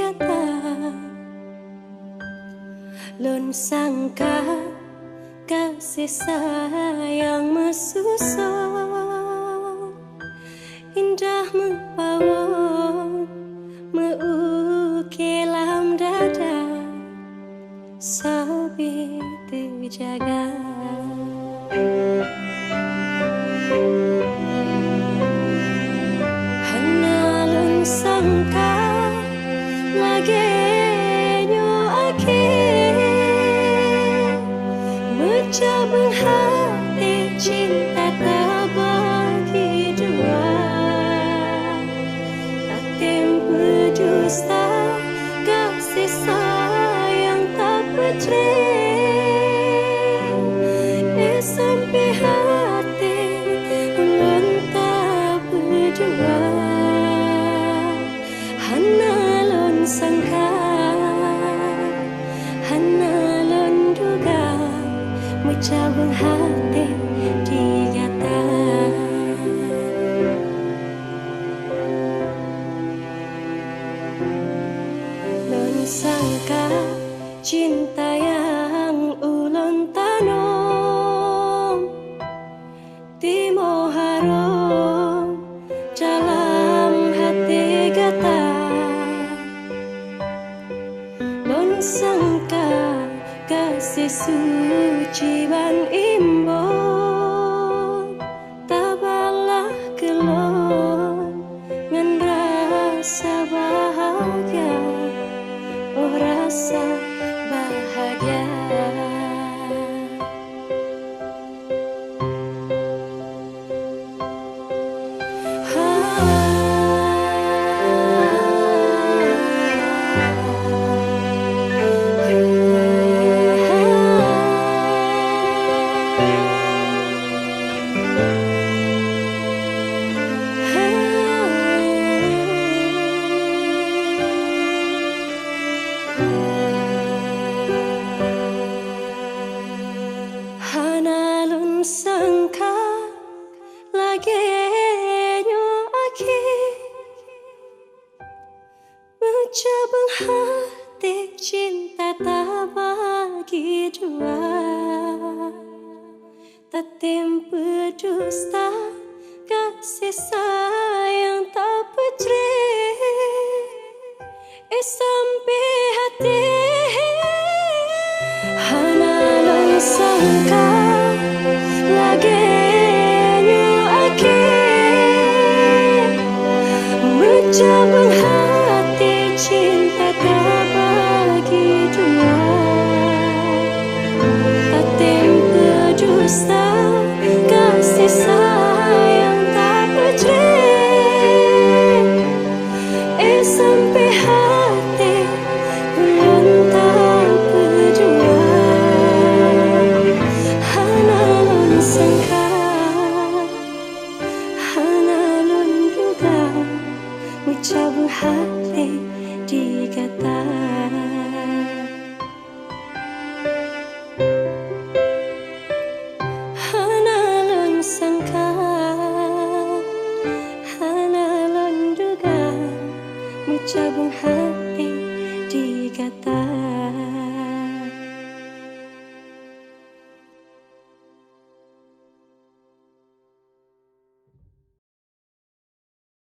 kata, lun sangka kasih sayang mesusuk, indah mempawon meukilam dada, sabi terjaga. Hana lun sangka lagi nyo akhir mencabang hati cinta tak bagi dua, tak tempe dusta kasih sayang tak pecah. Sampai hati ulun tak berdua, hana lun sangka, hana lun duga, mencabang hati digata. Lun sangka cinta yang ulun tanam timo harum dalam hati gata, lun sangka kasih suci ban imbon tabalah kelon ngan rasa bahagia, oh rasa bahagia. Hana lun sangka lagi nyo akhir mencabang hati cinta tak bagi dua, tak tempe dusta kasih sayang tak pecah. Sampai hati hana lun sangka lagi nyo akhir mencabang hati cinta tak bagi dua, tak tempe dusta kasih sayang tak pecah. Sampai hati ulun tak berdua, hana lun sangka, hana lun duga, mencabang hati digata. Hana lun sangka, hana lun duga, mencabang hati digata.